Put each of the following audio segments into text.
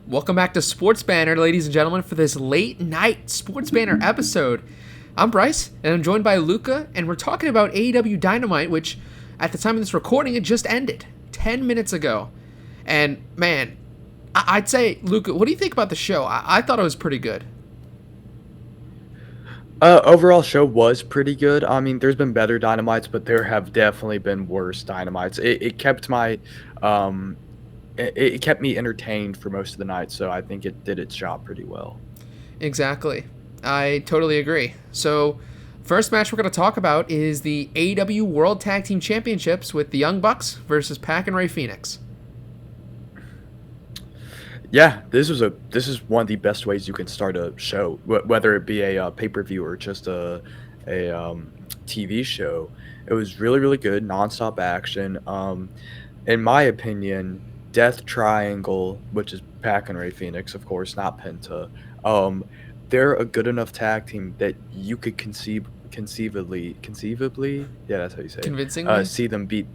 Welcome back to Sports Banter, ladies and gentlemen, for this late night Sports Banter episode. I'm Bryce, and I'm joined by Luca, and we're talking about AEW Dynamite, which, at the time of this recording, it just ended 10 minutes ago. And, man, I'd say, Luca, what do you think about the show? I thought it was pretty good. Overall show was pretty good. I mean, there's been better Dynamites, but there have definitely been worse Dynamites. It kept my, it kept me entertained for most of the night, so I think it did its job pretty well. Exactly. I totally agree. So, first match we're going to talk about is the AEW World Tag Team Championships with the Young Bucks versus Pac and Rey Fenix. Yeah, this is one of the best ways you can start a show, whether it be a pay-per-view or just a TV show. It was really, really good, nonstop action. In my opinion, Death Triangle, which is Pac and Rey Fenix, of course, not Penta. They're a good enough tag team that you could conceivably, yeah, that's how you say it. Convincingly? See them beat.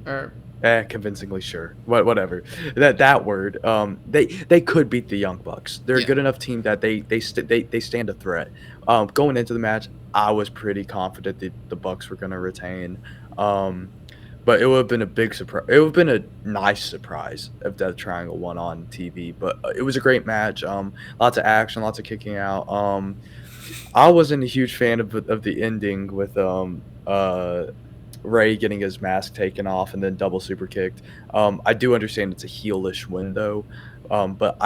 Or Convincingly, sure. Whatever. That word. They could beat the Young Bucks. They're a good enough team that they stand a threat. Going into the match, I was pretty confident that the Bucks were going to retain. But it would have been a big surprise. It would have been a nice surprise if Death Triangle won on TV. But it was a great match. Lots of action, lots of kicking out. I wasn't a huge fan of the ending with Ray getting his mask taken off and then double super kicked. I do understand it's a heelish window, but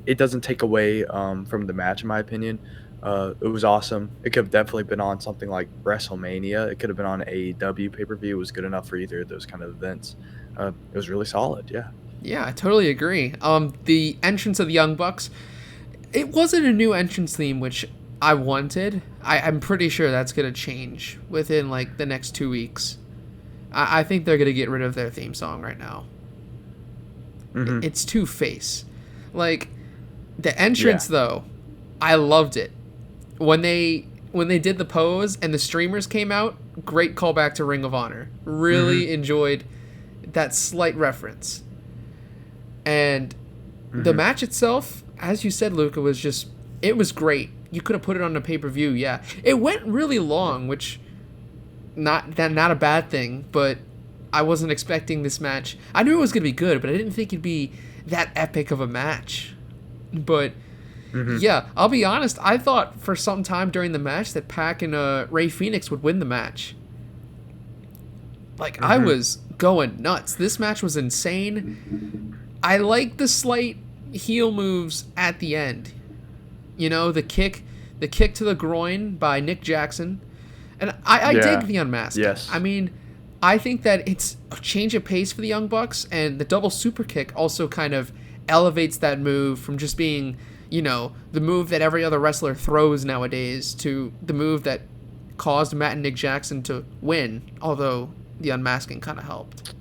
it doesn't take away from the match, in my opinion. It was awesome. It could have definitely been on something like WrestleMania. It could have been on AEW pay-per-view. It was good enough for either of those kind of events. It was really solid, yeah. Yeah, I totally agree. The entrance of the Young Bucks, it wasn't a new entrance theme, which I wanted. I'm pretty sure that's going to change within, like, the next 2 weeks. I think they're going to get rid of their theme song right now. Mm-hmm. It's too face. Like, the entrance, though, I loved it. When they did the pose and the streamers came out, great callback to Ring of Honor. Really enjoyed that slight reference. And the match itself, as you said, Luca, it was great. You could have put it on a pay-per-view, yeah. It went really long, which not a bad thing, but I wasn't expecting this match. I knew it was going to be good, but I didn't think it'd be that epic of a match. But yeah, I'll be honest, I thought for some time during the match that Pac and Rey Fenix would win the match. Like, I was going nuts. This match was insane. I like the slight heel moves at the end. You know, the kick to the groin by Nick Jackson. And I dig the unmasked. Yes. I mean, I think that it's a change of pace for the Young Bucks, and the double super kick also kind of elevates that move from just being, you know, the move that every other wrestler throws nowadays to the move that caused Matt and Nick Jackson to win, although the unmasking kind of helped.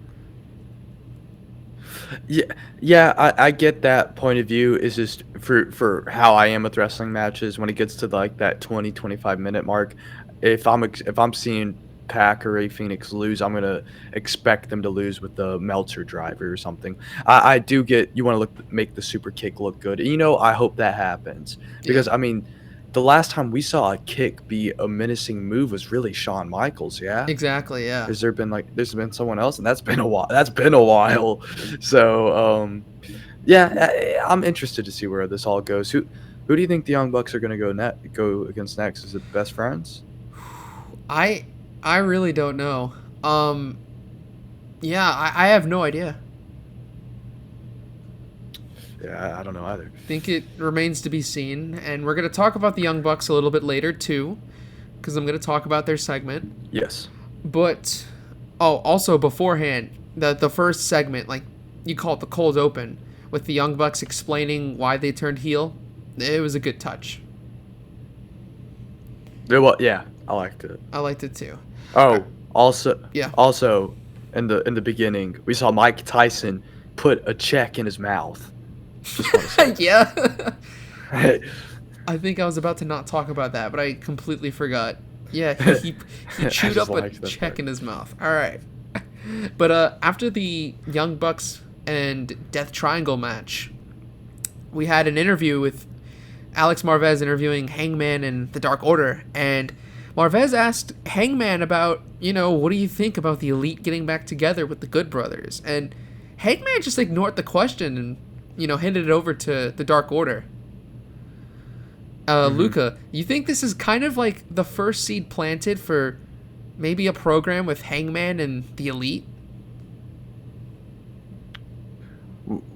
Yeah, I get that point of view. It's just for how I am with wrestling matches, when it gets to like that 20-25 minute mark, if I'm seeing Pac or Rey Fenix lose, I'm gonna expect them to lose with the Meltzer driver or something. I do get you want to make the super kick look good. And, I hope that happens because I mean, the last time we saw a kick be a menacing move was really Shawn Michaels. Yeah, Exactly. Yeah. there's been someone else, and that's been a while. So I'm interested to see where this all goes. Who do you think the Young Bucks are gonna go against next? Is it Best Friends? I really don't know. Yeah, I have no idea. Yeah, I don't know either. I think it remains to be seen, and we're going to talk about the Young Bucks a little bit later, too, because I'm going to talk about their segment. Yes. But, also beforehand, the first segment, like, you call it the cold open, with the Young Bucks explaining why they turned heel, it was a good touch. Well, yeah, I liked it. I liked it, too. Also, Yeah. Also, in the beginning, we saw Mike Tyson put a check in his mouth. Just want to say. Yeah. Hey. I think I was about to not talk about that, but I completely forgot. Yeah, he chewed up a check in his mouth. All right. But after the Young Bucks and Death Triangle match, we had an interview with Alex Marvez interviewing Hangman and the Dark Order, and Marvez asked Hangman about, what do you think about the Elite getting back together with the Good Brothers? And Hangman just ignored the question and, handed it over to the Dark Order. Luca, you think this is kind of like the first seed planted for maybe a program with Hangman and the Elite?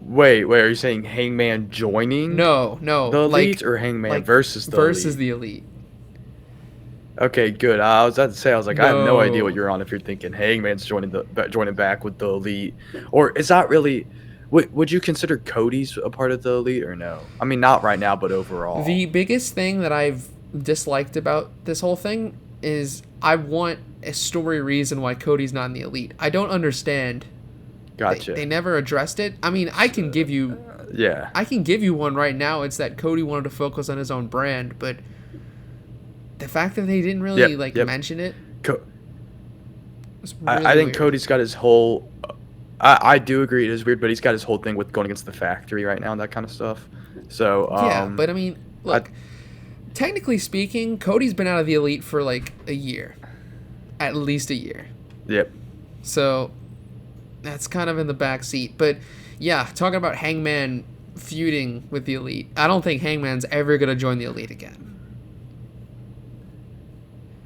Wait, are you saying Hangman joining? No, the Elite, or Hangman versus the versus Elite? the Elite. Okay, good. I was about to say, I have no idea what you're on if you're thinking Hangman's joining back with the Elite, or is that really? Would you consider Cody's a part of the Elite or no? I mean, not right now, but overall. The biggest thing that I've disliked about this whole thing is I want a story reason why Cody's not in the Elite. I don't understand. Gotcha. They never addressed it. I mean, I can give you one right now. It's that Cody wanted to focus on his own brand, but the fact that they didn't really mention it. I think weird. Cody's got his whole. I do agree it is weird, but he's got his whole thing with going against the factory right now and that kind of stuff. So yeah, but I mean, look, technically speaking, Cody's been out of the Elite for like a year, at least a year. Yep. So that's kind of in the back seat. But yeah, talking about Hangman feuding with the Elite, I don't think Hangman's ever gonna join the Elite again.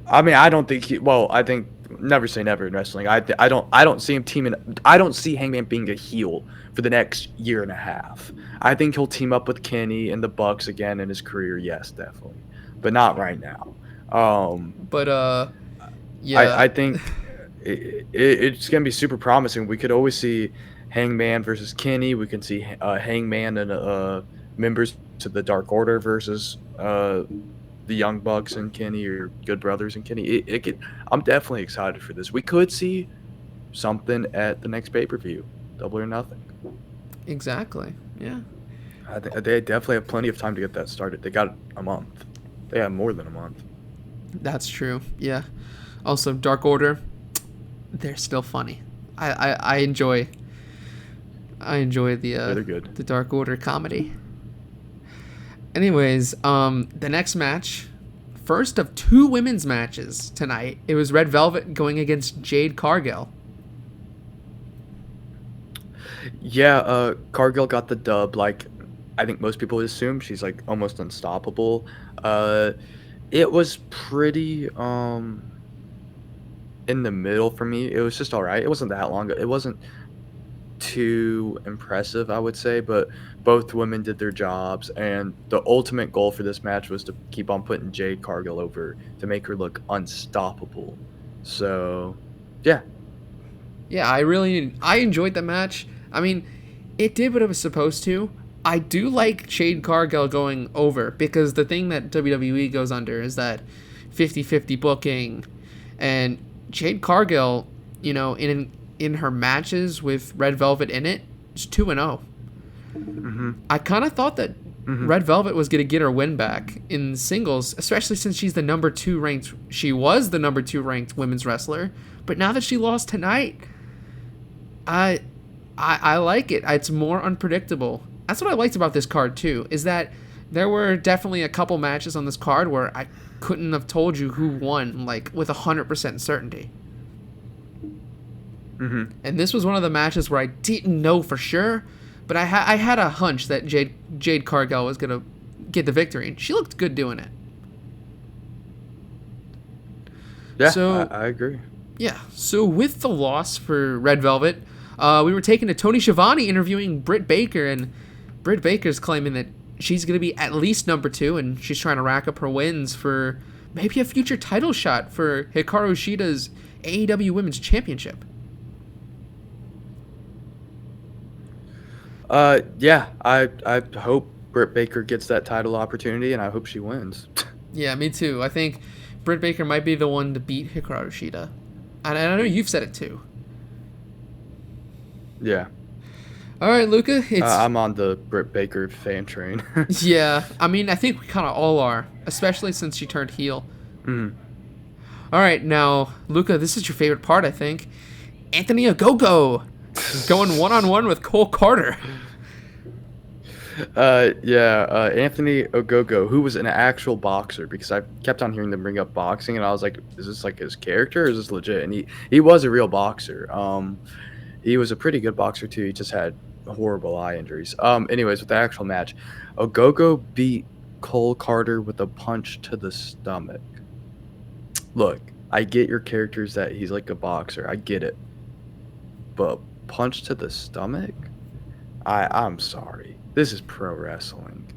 I mean, I don't think I think never say never in wrestling. I don't see him teaming. I don't see Hangman being a heel for the next year and a half. I think he'll team up with Kenny and the Bucks again in his career. Yes, definitely, but not right now. Yeah, I think it's gonna be super promising. We could always see Hangman versus Kenny. We can see Hangman and members to the Dark Order versus the Young Bucks and Kenny, or Good Brothers and Kenny. I'm definitely excited for this. We could see something at the next pay-per-view, Double or Nothing. Exactly. Yeah. They definitely have plenty of time to get that started. They got a month. They have more than a month. That's true. Yeah. Also, Dark Order, they're still funny. I enjoy They're good. the Dark Order comedy. Anyways, the next match, first of two women's matches tonight. It was Red Velvet going against Jade Cargill. Yeah, Cargill got the dub. Like, I think most people would assume she's like almost unstoppable. It was pretty in the middle for me. It was just all right. It wasn't that long. It wasn't too impressive, I would say, but both women did their jobs, and the ultimate goal for this match was to keep on putting Jade Cargill over to make her look unstoppable. So, yeah. Yeah, I enjoyed the match. I mean, it did what it was supposed to. I do like Jade Cargill going over, because the thing that WWE goes under is that 50-50 booking, and Jade Cargill, in her matches with Red Velvet in it, is 2-0. Mm-hmm. I kind of thought that Red Velvet was going to get her win back in singles, especially since she's the number 2 ranked. She was the number 2 ranked women's wrestler, but now that she lost tonight, I like it. It's more unpredictable. That's what I liked about this card too, is that there were definitely a couple matches on this card where I couldn't have told you who won, like, with 100% certainty. Mm-hmm. And this was one of the matches where I didn't know for sure, but I had a hunch that Jade Cargill was going to get the victory, and she looked good doing it. Yeah, so, I agree. Yeah, so with the loss for Red Velvet, we were taken to Tony Schiavone interviewing Britt Baker, and Britt Baker's claiming that she's going to be at least number 2, and she's trying to rack up her wins for maybe a future title shot for Hikaru Shida's AEW Women's Championship. Yeah, I hope Britt Baker gets that title opportunity, and I hope she wins. Yeah, me too. I think Britt Baker might be the one to beat Hikaru Shida. And I know you've said it too. Yeah. All right, Luca. I'm on the Britt Baker fan train. Yeah, I mean, I think we kind of all are, especially since she turned heel. Mm. All right, now, Luca, this is your favorite part, I think. Anthony Ogogo going one-on-one with Cole Carter. Anthony Ogogo, who was an actual boxer, because I kept on hearing them bring up boxing, and I was like, is this like his character, or is this legit? And he was a real boxer. He was a pretty good boxer too. He just had horrible eye injuries. Anyways, with the actual match, Ogogo beat Cole Carter with a punch to the stomach. Look, I get your characters that he's like a boxer. I get it. But punch to the stomach? I'm sorry. This is pro wrestling.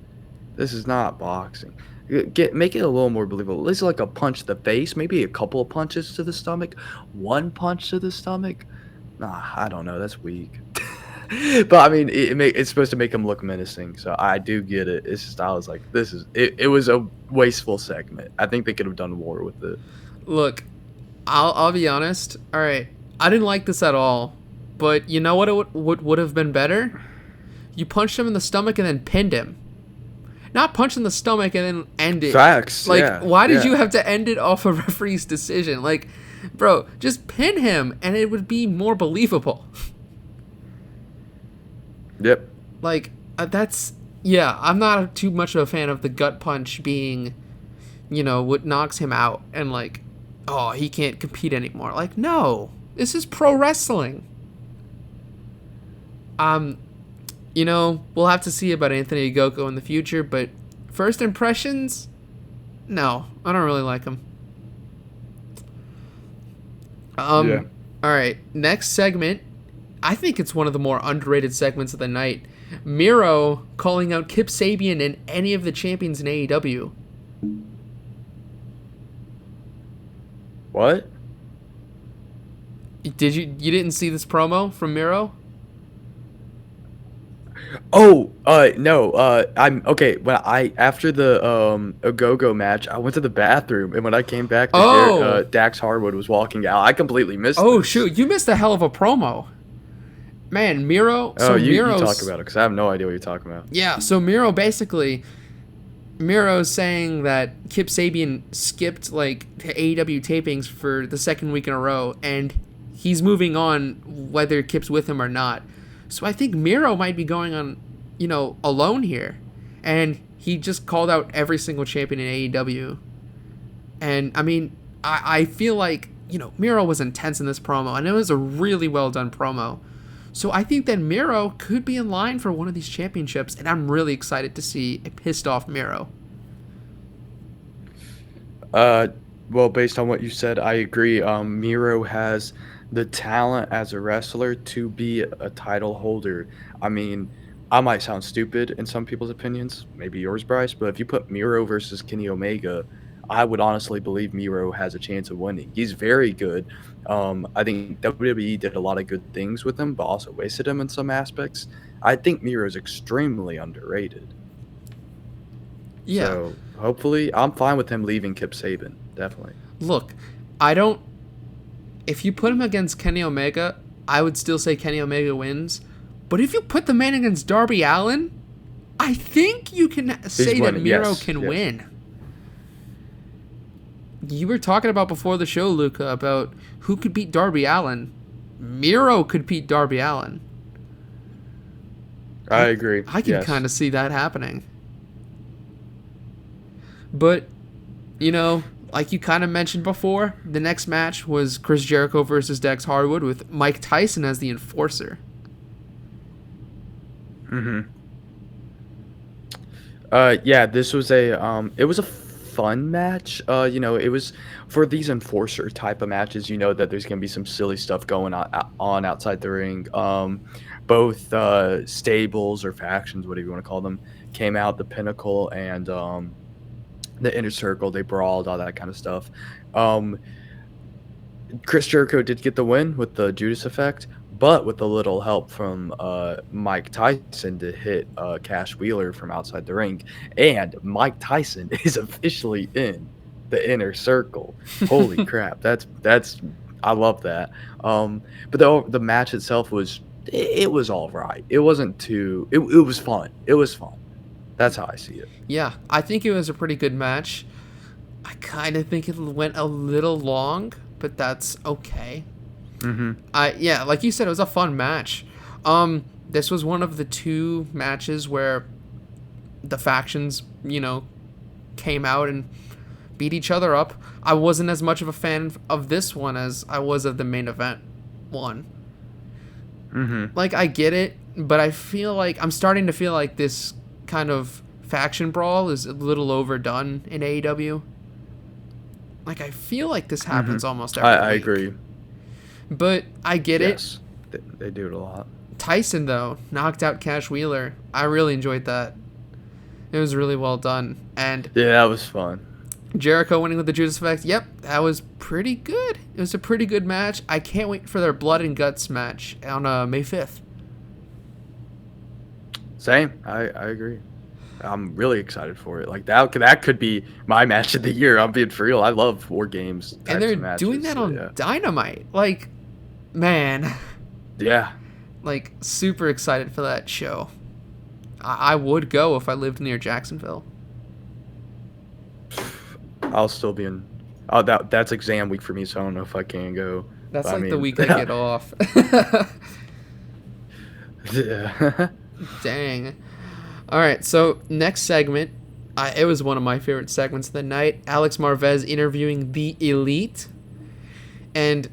This is not boxing. Make it a little more believable. This is like a punch to the face, maybe a couple of punches to the stomach, one punch to the stomach. Nah, I don't know. That's weak. But I mean, it's supposed to make him look menacing, so I do get it. It's just I was like, it was a wasteful segment. I think they could have done more with it. Look, I'll be honest. All right, I didn't like this at all. But you know what? It would have been better. You punched him in the stomach and then pinned him. Not punch in the stomach and then end it. Facts. Like, yeah, why did you have to end it off a referee's decision? Like, bro, just pin him and it would be more believable. Yep. Like, that's... Yeah, I'm not too much of a fan of the gut punch being, what knocks him out. And, like, oh, he can't compete anymore. Like, no. This is pro wrestling. We'll have to see about Anthony Ogogo in the future, but first impressions, no, I don't really like him. Yeah. All right, next segment. I think it's one of the more underrated segments of the night. Miro calling out Kip Sabian and any of the champions in AEW. What? You didn't see this promo from Miro? Oh, no. I'm okay. After the Ogogo match, I went to the bathroom, and when I came back, Dax Harwood was walking out. I completely missed. Oh this. shoot, you missed a hell of a promo, man. Miro. So you talk about it because I have no idea what you're talking about. Yeah. So Miro's saying that Kip Sabian skipped like AEW tapings for the second week in a row, and he's moving on whether Kip's with him or not. So I think Miro might be going on, alone here. And he just called out every single champion in AEW. And, I mean, I feel like, Miro was intense in this promo. And it was a really well done promo. So I think that Miro could be in line for one of these championships. And I'm really excited to see a pissed off Miro. Well, based on what you said, I agree. Miro has the talent as a wrestler to be a title holder. I mean, I might sound stupid in some people's opinions, maybe yours, Bryce, but if you put Miro versus Kenny Omega, I would honestly believe Miro has a chance of winning. He's very good. I think WWE did a lot of good things with him, but also wasted him in some aspects. I think Miro is extremely underrated. Yeah. So hopefully, I'm fine with him leaving Kip Sabian. Definitely. Look, if you put him against Kenny Omega, I would still say Kenny Omega wins. But if you put the man against Darby Allin, I think you can say that Miro can win. You were talking about before the show, Luca, about who could beat Darby Allin. Miro could beat Darby Allin. I agree. I can kind of see that happening. But, like you kind of mentioned before, the next match was Chris Jericho versus Dax Harwood with Mike Tyson as the enforcer. Mm-hmm. This was it was a fun match. It was for these enforcer type of matches, that there's going to be some silly stuff going on outside the ring. Both stables or factions, whatever you want to call them, came out, the Pinnacle and the Inner Circle. They brawled, all that kind of stuff. Chris Jericho did get the win with the Judas effect, but with a little help from Mike Tyson to hit Cash Wheeler from outside the ring. And Mike Tyson is officially in the Inner Circle. Holy crap. That's I love that. But the match itself was all right. It wasn't too it was fun. It was fun. That's how I see it. Yeah, I think it was a pretty good match. I kind of think it went a little long, but that's okay. Mm-hmm. Like you said, it was a fun match. This was one of the two matches where the factions, came out and beat each other up. I wasn't as much of a fan of this one as I was of the main event one. Mm-hmm. Like, I get it, but I'm starting to feel like this kind of faction brawl is a little overdone in AEW. Like, I feel like this happens almost every week. I agree. But I get it. They do it a lot. Tyson, though, knocked out Cash Wheeler. I really enjoyed that. It was really well done. And yeah, that was fun. Jericho winning with the Judas Effect. Yep, that was pretty good. It was a pretty good match. I can't wait for their Blood and Guts match on May 5th. Same. I agree. I'm really excited for it. Like, that could be my match of the year. I'm being for real. I love War Games. And they're doing that on Dynamite. Like, man. Yeah. Like, super excited for that show. I would go if I lived near Jacksonville. I'll still be in. Oh, that's exam week for me, so I don't know if I can go. That's the week I get off. Yeah. Dang. All right, so next segment, it was one of my favorite segments of the night. Alex Marvez interviewing the Elite, and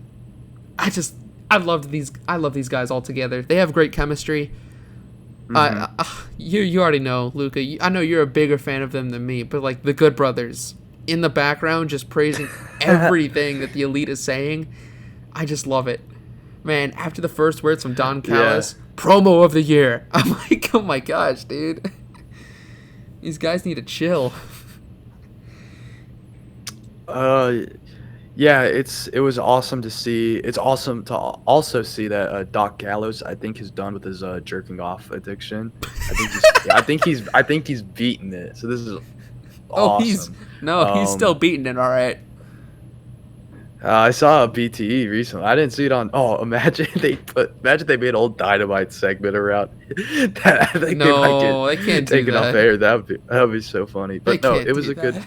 I love these guys all together. They have great chemistry. Mm-hmm. You already know, Luca. I know you're a bigger fan of them than me, but like the Good Brothers in the background, just praising everything that the Elite is saying. I just love it, man. After the first words from Don Callis. Promo of the year. I'm like, oh my gosh, dude. These guys need to chill. Yeah, it was awesome to see. It's awesome to also see that Doc Gallows, I think, is done with his jerking off addiction. I think he's beaten it. So this is awesome. He's still beating it, all right. I saw a BTE recently. I didn't see it on. Oh, imagine they made an old Dynamite segment around that. I think they can't do that. Off air. That would be so funny. But no, it was good.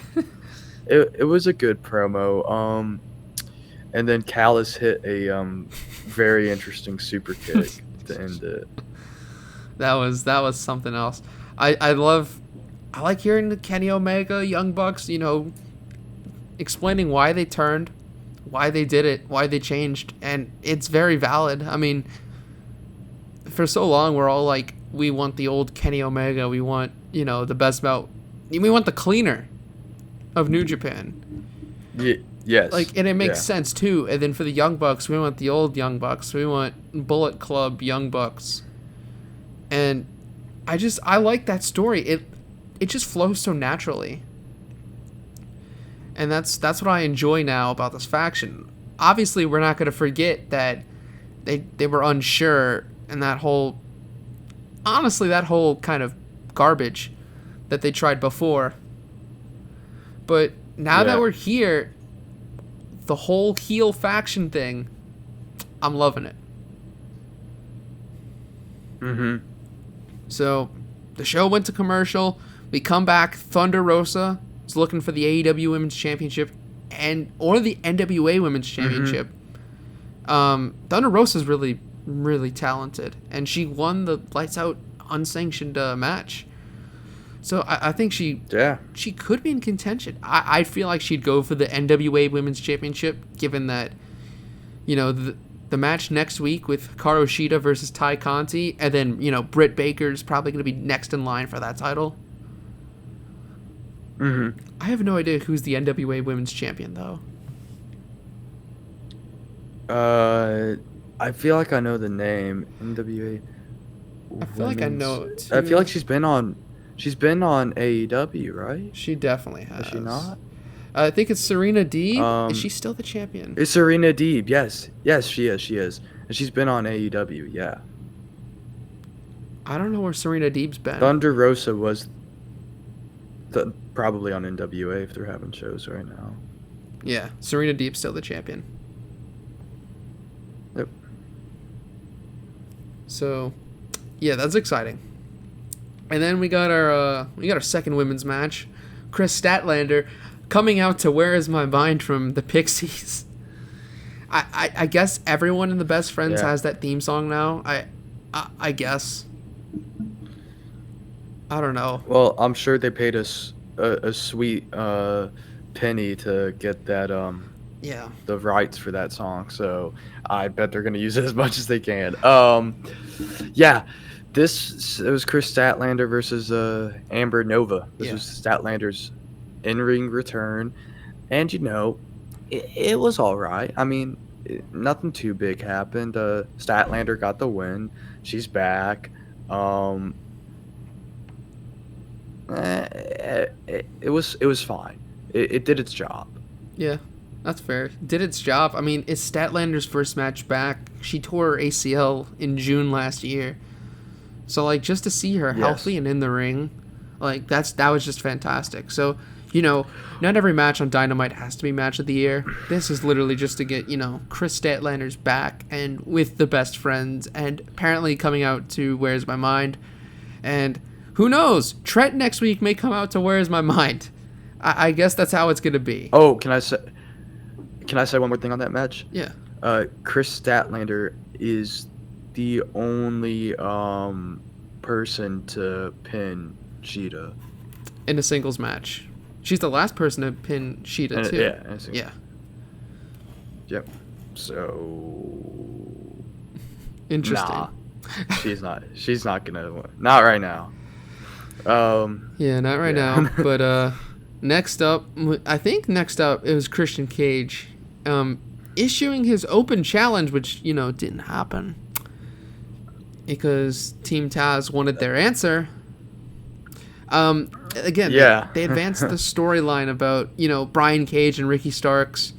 It was a good promo. And then Callis hit a very interesting super kick to end it. That was something else. I like hearing the Kenny Omega, Young Bucks, explaining why they turned. Why they did it, why they changed, and it's very valid. I mean, for so long, we're all like, we want the old Kenny Omega, we want, the best belt, we want the cleaner of New Japan. Yes. Like, and it makes sense, too. And then for the Young Bucks, we want the old Young Bucks, we want Bullet Club Young Bucks. And I like that story. It just flows so naturally. And that's what I enjoy now about this faction. Obviously, we're not going to forget that they were unsure and that whole kind of garbage that they tried before. But now that we're here, the whole heel faction thing, I'm loving it. Mm-hmm. So the show went to commercial. We come back. Thunder Rosa is looking for the AEW Women's Championship or the NWA Women's Championship. Thunder Rosa is really, really talented, and she won the lights out unsanctioned match. So I think she could be in contention. I feel like she'd go for the NWA Women's Championship, given that, the match next week with Hikaru Shida versus Ty Conti, and then, Britt Baker's probably going to be next in line for that title. Mm-hmm. I have no idea who's the NWA Women's Champion, though. I feel like I know the name. NWA. I feel like I know it, too. I feel like she's been on AEW, right? She definitely has. Has she not? I think it's Serena Deeb. Is she still the champion? It's Serena Deeb, yes. Yes, she is. And she's been on AEW, yeah. I don't know where Serena Deeb's been. Thunder Rosa was probably on NWA if they're having shows right now. Yeah, Serena Deeb's still the champion. Yep. So, yeah, that's exciting. And then we got our second women's match. Chris Statlander coming out to Where Is My Mind from the Pixies. I guess everyone in the Best Friends has that theme song now. I guess. I don't know. Well, I'm sure they paid us a sweet penny to get that Yeah. the rights for that song, so I bet they're gonna use it as much as they can. Yeah, it was Chris Statlander versus Amber Nova. This Yeah. was Statlander's in-ring return, and it was all right. I mean, nothing too big happened. Statlander got the win. She's back. It was fine. It did its job. Yeah. That's fair. Did its job. I mean, it's Statlander's first match back. She tore her ACL in June last year. So, like, just to see her healthy and in the ring, like, that was just fantastic. So, not every match on Dynamite has to be match of the year. This is literally just to get, Chris Statlander's back and with the best friends and apparently coming out to Where's My Mind. And who knows? Trent next week may come out to Where's My Mind. I guess that's how it's going to be. Oh, can I say one more thing on that match? Yeah. Chris Statlander is the only person to pin Sheeta in a singles match. She's the last person to pin Sheeta, too. Yeah. Yeah. Yep. So. Interesting. Nah, she's not. She's not gonna win. Not right now. Yeah, not right now. But next up, it was Christian Cage, issuing his open challenge, which didn't happen because Team Taz wanted their answer. Again, they advanced the storyline about, Brian Cage and Ricky Starks,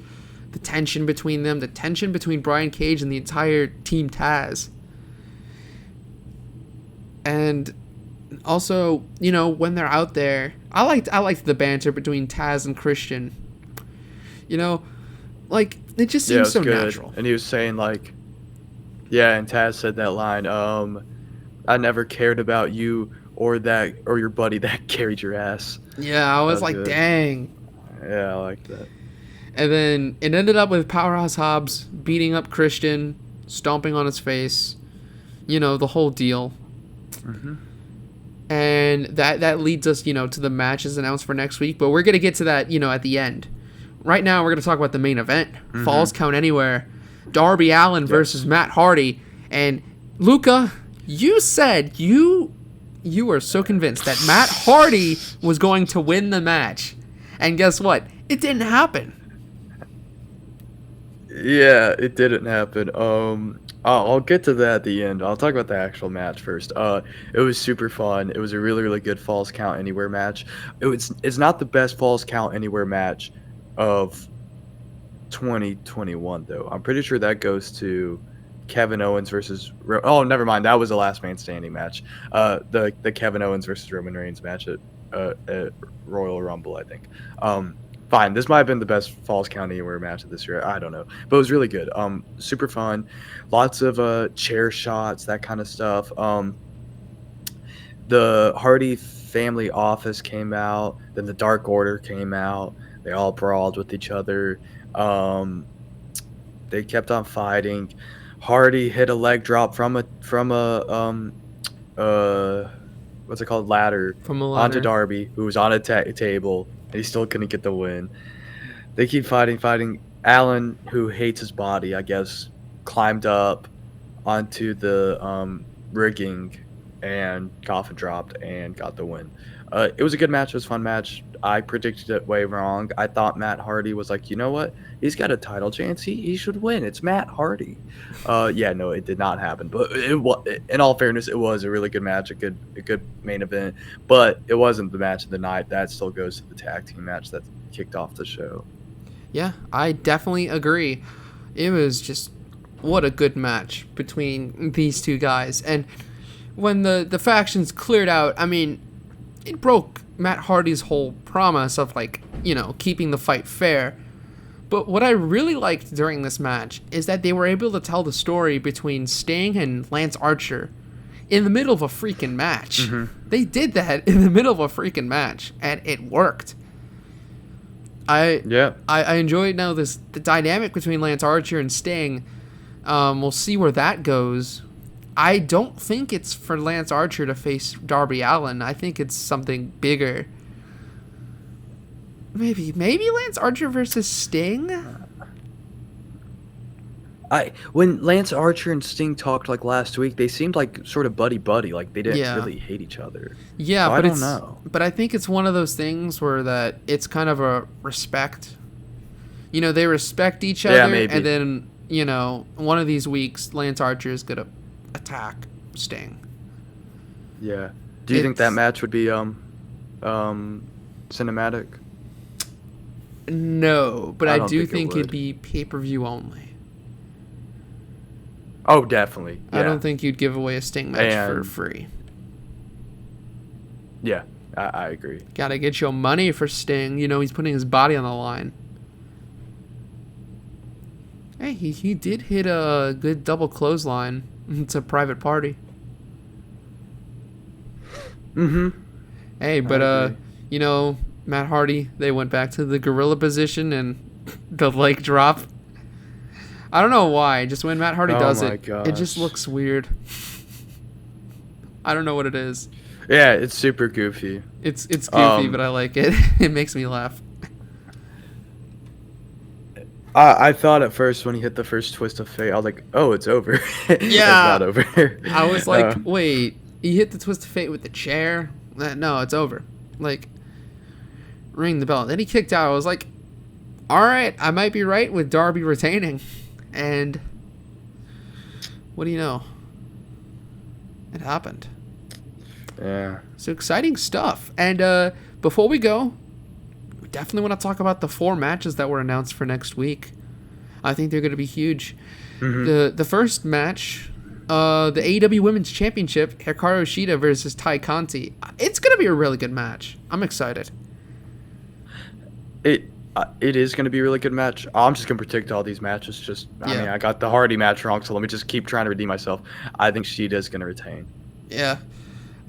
the tension between them, the tension between Brian Cage and the entire Team Taz. And also, when they're out there, I liked the banter between Taz and Christian. It just seems so good. natural. And he was saying and Taz said that line, I never cared about you or your buddy that carried your ass. Yeah, I was like, good. Dang. Yeah, I like that. And then it ended up with Powerhouse Hobbs beating up Christian, stomping on his face, the whole deal. Mm-hmm. And that leads us, to the matches announced for next week. But we're going to get to that, at the end. Right now, we're going to talk about the main event. Mm-hmm. Falls Count Anywhere. Darby Allin versus Matt Hardy. And Luca, you said you were so convinced that Matt Hardy was going to win the match. And guess what? It didn't happen. Yeah, it didn't happen. I'll get to that at the end. I'll talk about the actual match first. It was super fun. It was a really, really good Falls Count Anywhere match. It's not the best Falls Count Anywhere match of 2021 though. I'm pretty sure that goes to Kevin Owens versus never mind. That was the last man standing match. The Kevin Owens versus Roman Reigns match at Royal Rumble, I think. Fine. This might have been the best Falls Count Anywhere match of this year. I don't know, but it was really good. Super fun. Lots of chair shots, that kind of stuff. The Hardy family office came out. Then the Dark Order came out. They all brawled with each other. They kept on fighting. Hardy hit a leg drop from a what's it called, ladder onto Darby, who was on a table, and he still couldn't get the win. They keep fighting. Allin, who hates his body, I guess, climbed up onto the rigging and coffin dropped and got the win. It was a good match. It was a fun match. I predicted it way wrong. I thought Matt Hardy was like, you know what? He's got a title chance. He should win. It's Matt Hardy. No, it did not happen. But in all fairness, it was a really good match, a good main event. But it wasn't the match of the night. That still goes to the tag team match that kicked off the show. Yeah, I definitely agree. It was just what a good match between these two guys. And when the factions cleared out, I mean, it broke Matt Hardy's whole promise of, keeping the fight fair. But what I really liked during this match is that they were able to tell the story between Sting and Lance Archer in the middle of a freaking match. Mm-hmm. They did that in the middle of a freaking match, and it worked. I enjoyed now the dynamic between Lance Archer and Sting. We'll see where that goes. I don't think it's for Lance Archer to face Darby Allin. I think it's something bigger. Maybe Lance Archer versus Sting? When Lance Archer and Sting talked like last week, they seemed like sort of buddy, like they didn't really hate each other. Yeah, so but I don't know. But I think it's one of those things where that it's kind of a respect. You know, they respect each other, and then, you know, one of these weeks, Lance Archer is gonna attack Sting. Yeah. Do you think that match would be cinematic? No, but I do think it it'd be pay-per-view only. Oh, definitely. Yeah. I don't think you'd give away a Sting match for free. Yeah, I agree. Gotta get your money for Sting. You know, he's putting his body on the line. Hey, he did hit a good double clothesline. It's a private party. Mm-hmm. Hey, but, you know, Matt Hardy, they went back to the gorilla position and the leg drop. I don't know why. Just when Matt Hardy does it, it just looks weird. I don't know what it is. Yeah, it's super goofy. It's goofy, but I like it. It makes me laugh. I thought at first when he hit the first twist of fate, I was like, oh, it's over. Yeah. It's not over. I was like, wait, he hit the twist of fate with the chair? No, it's over. Like, ring the bell. Then he kicked out. I was like, all right, I might be right with Darby retaining. And what do you know? It happened. Yeah. So exciting stuff. And before we go, we definitely want to talk about the 4 matches that were announced for next week. I think they're going to be huge. Mm-hmm. The first match, the AEW Women's Championship, Hikaru Shida versus Tai Conti. It's going to be a really good match. I'm excited. It is going to be a really good match. I'm just going to predict all these matches. I mean, I got the Hardy match wrong, so let me just keep trying to redeem myself. I think Shida is going to retain. Yeah,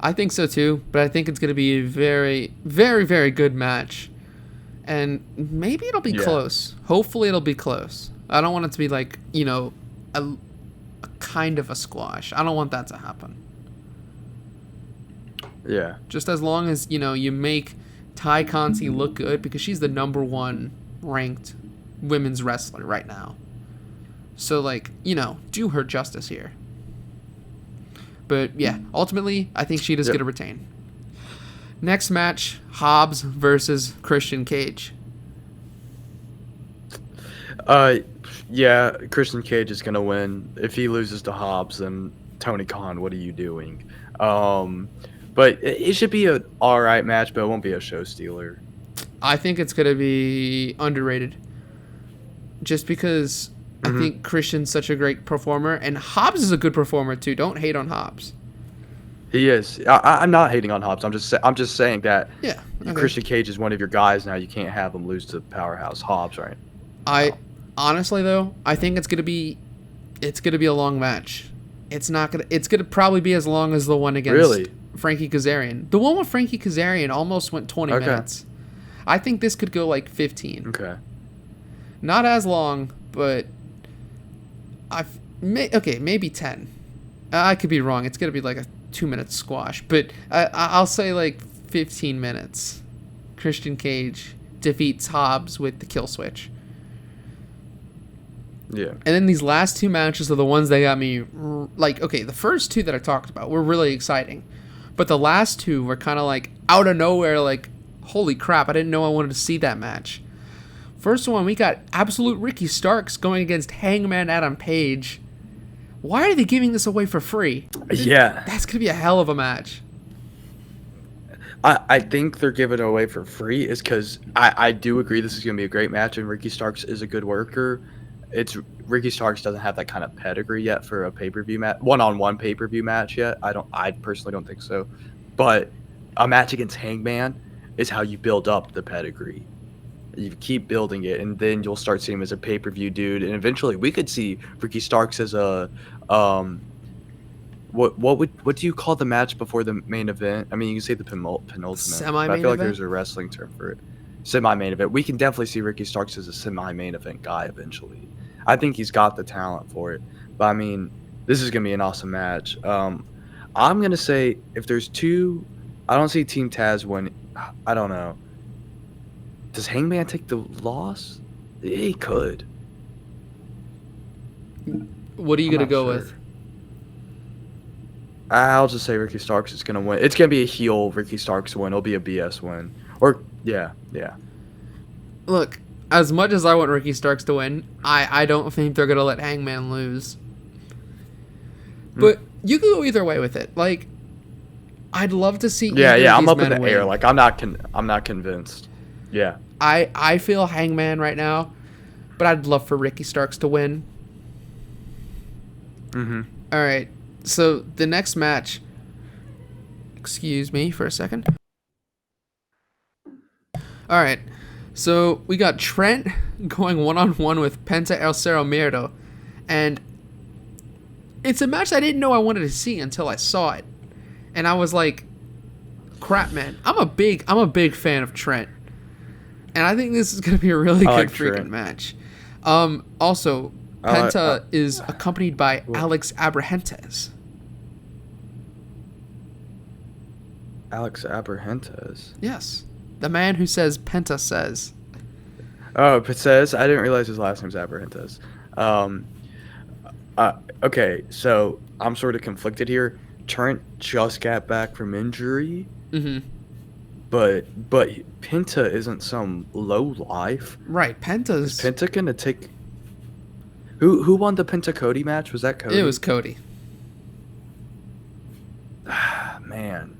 I think so too, but I think it's going to be a very, very, very good match. And maybe it'll be close. Hopefully it'll be close. I don't want it to be like, you know, a kind of a squash. I don't want that to happen. Yeah. Just as long as, you know, you make Tai Conti look good, because she's the #1 ranked women's wrestler right now. So, like, you know, do her justice here. But, yeah, ultimately, I think Shida's going to retain. Next match, Hobbs versus Christian Cage. Yeah, Christian Cage is going to win. If he loses to Hobbs, then Tony Khan, what are you doing? But it should be an alright match, but it won't be a show stealer. I think it's going to be underrated. Just because I think Christian's such a great performer, and Hobbs is a good performer too. Don't hate on Hobbs. He is. I'm not hating on Hobbs. I'm just saying that Christian Cage is one of your guys now. You can't have him lose to powerhouse Hobbs, right? Honestly though, I think it's gonna be a long match. It's gonna probably be as long as the one against Frankie Kazarian. The one with Frankie Kazarian almost went 20 minutes. I think this could go like 15. Okay. Not as long, but maybe 10. I could be wrong. It's gonna be like a 2-minute squash, but I'll say like 15 minutes. Christian Cage defeats Hobbs with the kill switch. Yeah. And then these last 2 matches are the ones that got me, like, okay, the first 2 that I talked about were really exciting. But the last 2 were kind of like out of nowhere, like, holy crap, I didn't know I wanted to see that match. First one, we got Absolute Ricky Starks going against Hangman Adam Page. Why are they giving this away for free? Yeah. That's going to be a hell of a match. I think they're giving it away for free is because I do agree this is going to be a great match, and Ricky Starks is a good worker. Ricky Starks doesn't have that kind of pedigree yet for a pay-per-view match, one-on-one pay-per-view match yet. I personally don't think so. But a match against Hangman is how you build up the pedigree. You keep building it, and then you'll start seeing him as a pay-per-view dude, and eventually we could see Ricky Starks as a what do you call the match before the main event? I mean, you can say the penultimate. Semi-main but I feel like event? there's a wrestling term for it. Semi-main event. We can definitely see Ricky Starks as a semi-main event guy eventually. I think he's got the talent for it. But I mean, This is gonna be an awesome match. I'm gonna say if there's two, I don't see Team Taz win. I don't know. Does Hangman take the loss? He could. What are you I'm gonna not go sure. with? I'll just say Ricky Starks is gonna win. It's gonna be a heel Ricky Starks win. It'll be a BS win. Or yeah. Look, as much as I want Ricky Starks to win, I don't think they're gonna let Hangman lose. But you can go either way with it. Like, I'd love to see. Yeah. either of I'm these up in men the air. win. Like I'm not convinced. Yeah. I feel Hangman right now, but I'd love for Ricky Starks to win. Mm-hmm. All right. So the next match. Excuse me for a second. All right. So we got Trent going 1-on-1 with Penta El Cerro Miedo, and it's a match I didn't know I wanted to see until I saw it, and I was like, "Crap, man! I'm a big fan of Trent, and I think this is gonna be a really good like freaking Trent. match." Also, Penta is accompanied by Alex Abrahantes. Alex Abrahantes. Yes, the man who says Penta says. Oh, it says I didn't realize his last name's Abrahantes. Okay, so I'm sort of conflicted here. Trent just got back from injury, but Penta isn't some low life. Right, Penta's. Is Penta gonna take? Who won the Penta Cody match? Was that Cody? It was Cody. Man,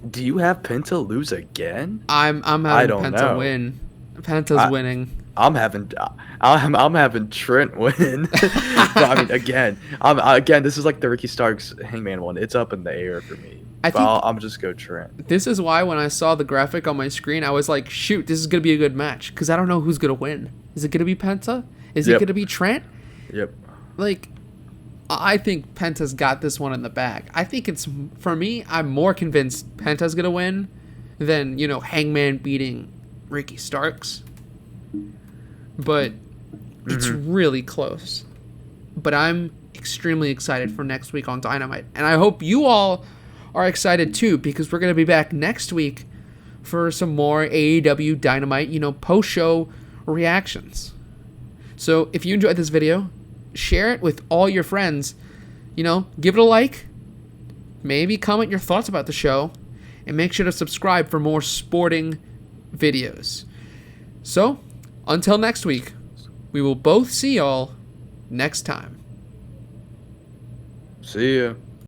do you have Penta lose again? I'm having Penta win. Penta's winning. I'm having Trent win. But, I mean, again, this is like the Ricky Starks Hangman one. It's up in the air for me. I'm just go Trent. This is why when I saw the graphic on my screen, I was like, shoot, this is gonna be a good match because I don't know who's gonna win. Is it gonna be Penta? Is it gonna be Trent? Yep. Like, I think Penta's got this one in the bag. I think for me, I'm more convinced Penta's gonna win than Hangman beating Ricky Starks. But it's really close. But I'm extremely excited for next week on Dynamite. And I hope you all are excited too, because we're going to be back next week for some more AEW Dynamite, post-show reactions. So if you enjoyed this video, share it with all your friends. Give it a like. Maybe comment your thoughts about the show. And make sure to subscribe for more sporting videos. So, until next week, we will both see y'all next time. See ya.